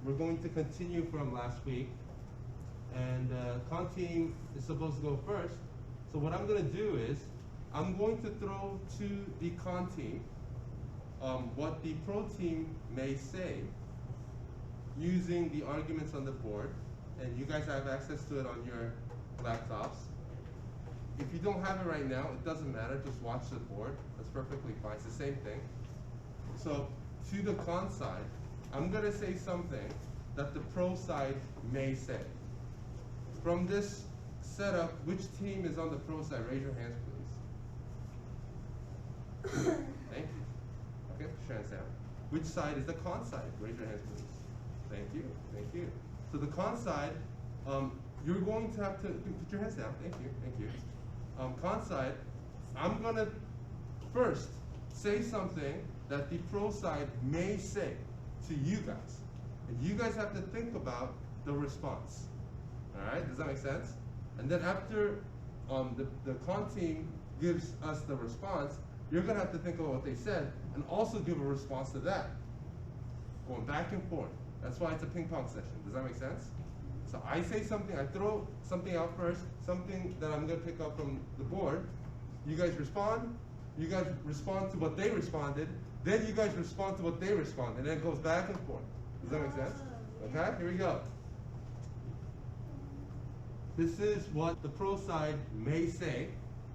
we're going to continue from last week. And con team is supposed to go first. So what I'm going to do is, I'm going to throw to the con team what the pro team may say using the arguments on the board. And you guys have access to it on your laptops. If you don't have it right now, it doesn't matter. Just watch the board. That's perfectly fine. It's the same thing. So to the con side, I'm going to say something that the pro side may say. From this setup, which team is on the pro side? Raise your hands, please. Thank you. Okay, put your hands down. Which side is the con side? Raise your hands, please. Thank you. Thank you. So the con side, you're going to have to put your hands down. Thank you. Thank you. Con side, I'm going to first say something that the pro side may say to you guys. And you guys have to think about the response. All right, does that make sense? And then after the con team gives us the response, you're gonna have to think about what they said and also give a response to that. Going back and forth. That's why it's a ping pong session. Does that make sense? So I say something, I throw something out first, something that I'm gonna pick up from the board. You guys respond to what they responded, then you guys respond to what they responded, and then it goes back and forth. Does that make sense? Okay, here we go. This is what the pro side may say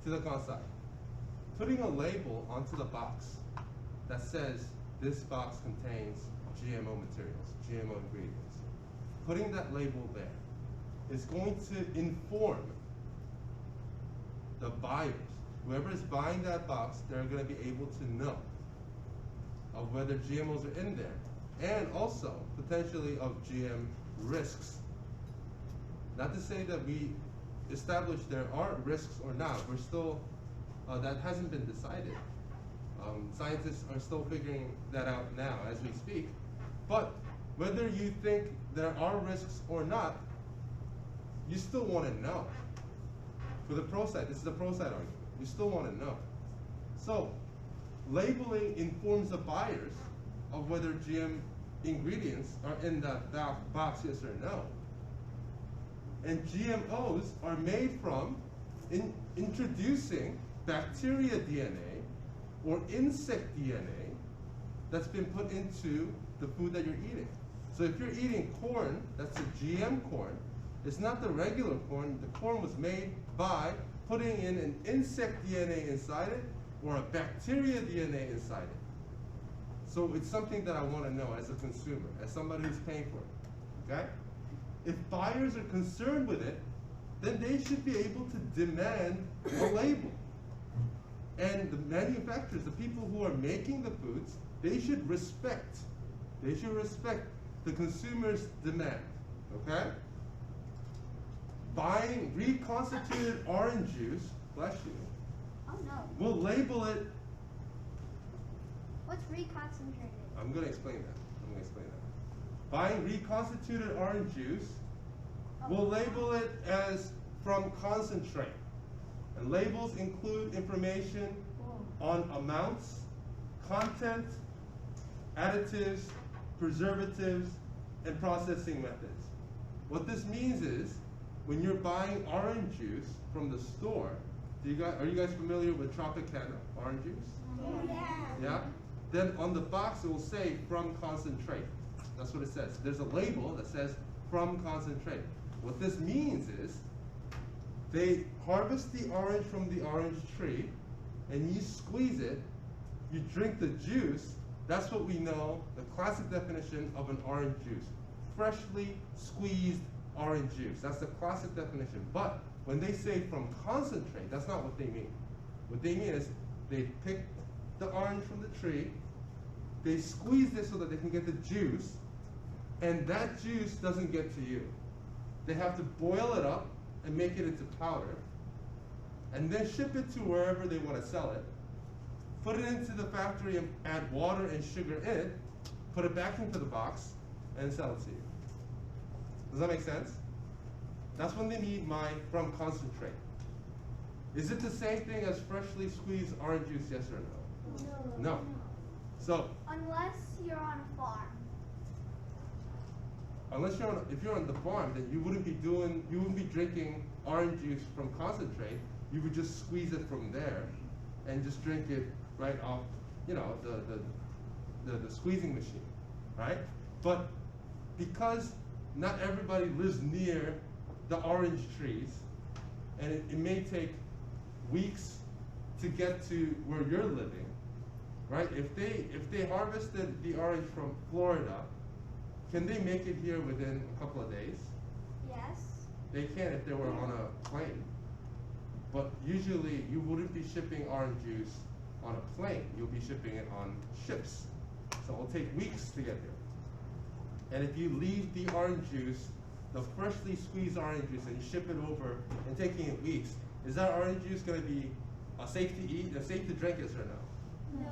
to the con side. Putting a label onto the box that says this box contains GMO materials, GMO ingredients. Putting that label there is going to inform the buyers. Whoever is buying that box, they're going to be able to know of whether GMOs are in there and also potentially of GM risks. Not to say that we established there are risks or not. We're still, that hasn't been decided. Scientists are still figuring that out now as we speak. But whether you think there are risks or not, you still want to know. For the pro side, this is the pro side argument. You still want to know. So labeling informs the buyers of whether GM ingredients are in that box, yes or no. And GMOs are made from introducing bacteria DNA or insect DNA that's been put into the food that you're eating. So if you're eating corn, that's a GM corn. It's not the regular corn. The corn was made by putting in an insect DNA inside it or a bacteria DNA inside it. So it's something that I want to know as a consumer, as somebody who's paying for it, okay? If buyers are concerned with it, then they should be able to demand a label. And the manufacturers, the people who are making the foods, they should respect the consumer's demand, okay? Buying reconstituted orange juice, bless you, oh no, we'll label it. What's reconcentrated? I'm going to explain that. Buying reconstituted orange juice, we'll label it as from concentrate. And labels include information on amounts, content, additives, preservatives, and processing methods. What this means is, when you're buying orange juice from the store, are you guys familiar with Tropicana orange juice? Yeah? Then on the box it will say from concentrate. That's what it says. There's a label that says from concentrate. What this means is they harvest the orange from the orange tree and you squeeze it, you drink the juice. That's what we know, the classic definition of an orange juice. Freshly squeezed orange juice. That's the classic definition. But when they say from concentrate, that's not what they mean. What they mean is they pick the orange from the tree, they squeeze it so that they can get the juice, and that juice doesn't get to you. They have to boil it up and make it into powder, and then ship it to wherever they want to sell it, put it into the factory and add water and sugar in it, put it back into the box, and sell it to you. Does that make sense? That's when they need my from concentrate. Is it the same thing as freshly squeezed orange juice, yes or no? No. So, unless you're on a farm. unless if you're on the farm, then you wouldn't be drinking orange juice from concentrate. You would just squeeze it from there, and just drink it right off, you know, the squeezing machine, right? But because not everybody lives near the orange trees, and it may take weeks to get to where you're living, right? If they harvested the orange from Florida, can they make it here within a couple of days? Yes. They can if they were on a plane. But usually you wouldn't be shipping orange juice on a plane. You'll be shipping it on ships. So it'll take weeks to get here. And if you leave the orange juice, the freshly squeezed orange juice, and you ship it over and taking it weeks, is that orange juice going to be safe to eat, safe to drink, yes or no?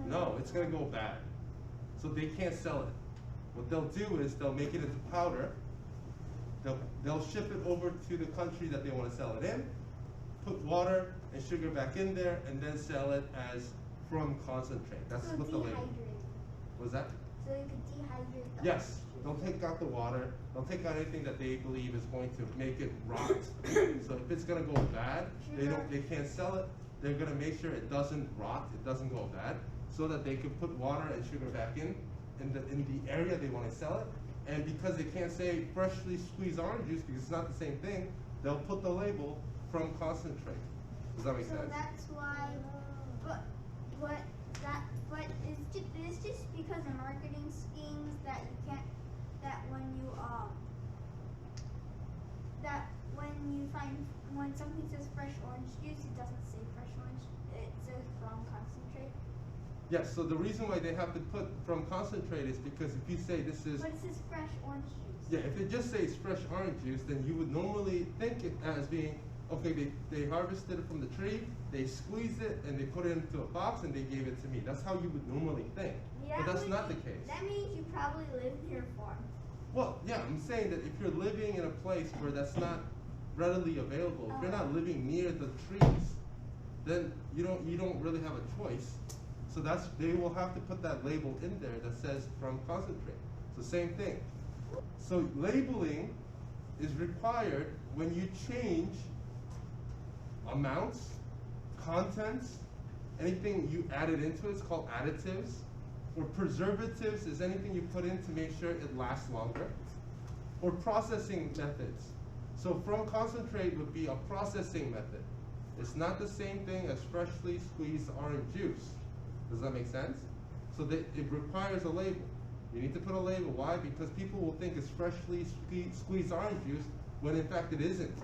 No. No, it's going to go bad. So they can't sell it. What they'll do is they'll make it into powder. They'll ship it over to the country that they want to sell it in, put water and sugar back in there, and then sell it as from concentrate. That's So what the label. dehydrate. Was that? So you could dehydrate the Yes. They'll take out the water. They'll take out anything that they believe is going to make it rot. So if it's going to go bad, they can't sell it. They're going to make sure it doesn't rot, it doesn't go bad, so that they can put water and sugar back in the area they want to sell it. And because they can't say freshly squeezed orange juice because it's not the same thing, they'll put the label from concentrate. Does that make So sense? that's why, but it's just because of marketing schemes that you can't, that when something says fresh orange juice, it doesn't say fresh orange, it says from concentrate. Yes, so the reason why they have to put from concentrate is because if you say this is, But it says fresh orange juice. yeah, if it just says fresh orange juice, then you would normally think it as being, okay, they harvested it from the tree, they squeezed it, and they put it into a box, and they gave it to me. That's how you would normally think. Yeah, But that's not the case. That means you probably live near a farm. Well, yeah, I'm saying that if you're living in a place where that's not readily available, if you're not living near the trees, then you don't really have a choice. So they will have to put that label in there that says from concentrate. So same thing. So labeling is required when you change amounts, contents, anything you added into it's called additives. Or preservatives is anything you put in to make sure it lasts longer. Or processing methods. So from concentrate would be a processing method. It's not the same thing as freshly squeezed orange juice. Does that make sense? So it requires a label. You need to put a label. Why? Because people will think it's freshly squeezed orange juice when in fact it isn't.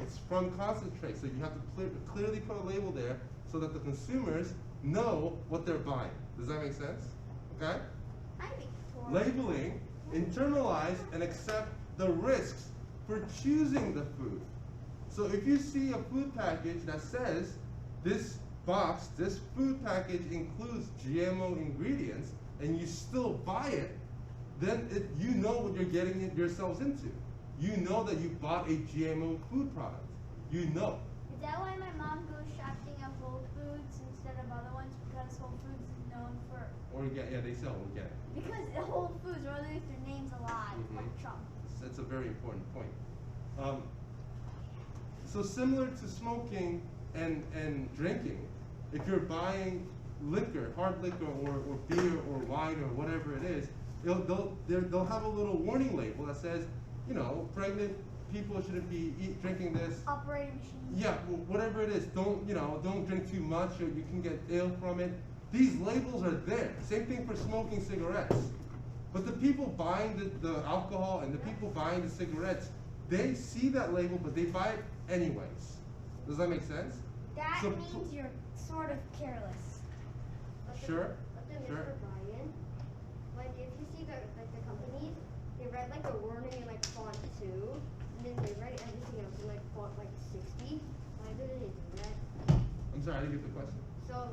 It's from concentrate. So you have to clearly put a label there so that the consumers know what they're buying. Does that make sense? Okay? Labeling, internalize and accept the risks for choosing the food. So if you see a food package that says this food package includes GMO ingredients, and you still buy it, then you know what you're getting yourselves into. You know that you bought a GMO food product. You know. Is that why my mom goes shopping at Whole Foods instead of other ones? Because Whole Foods is known for. Organic, yeah, they sell organic. Because the Whole Foods, or at least their name's alive, like Trump. That's a very important point. So similar to smoking and drinking, if you're buying liquor, hard liquor, or beer, or wine, or whatever it is, they'll have a little warning label that says, you know, pregnant people shouldn't be drinking this. Operating machine. Yeah, whatever it is, don't drink too much, or you can get ill from it. These labels are there. Same thing for smoking cigarettes. But the people buying the alcohol and the people buying the cigarettes, they see that label, but they buy it anyways. Does that make sense? That means you're sort of careless. Sure. Mr. Brian, like if you see the companies, they write like a warning in like font 2, and then they write everything else in like font like 60. Why do they do that? I'm sorry, I didn't get the question. So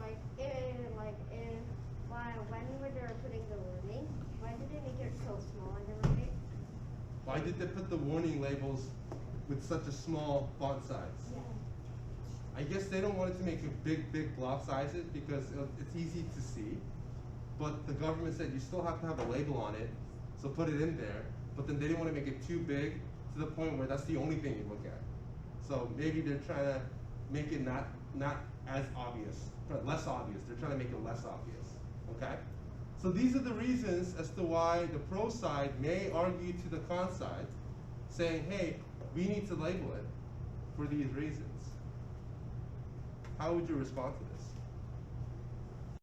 when they were putting the warning, why did they make it so small and everything? Why did they put the warning labels with such a small font size? Yeah. I guess they don't want it to make it big block sizes because it's easy to see. But the government said you still have to have a label on it, so put it in there. but then they didn't want to make it too big to the point where that's the only thing you look at. So maybe they're trying to make it not as obvious, but less obvious. They're trying to make it less obvious, okay? So these are the reasons as to why the pro side may argue to the con side, saying, hey, we need to label it for these reasons. How would you respond to this?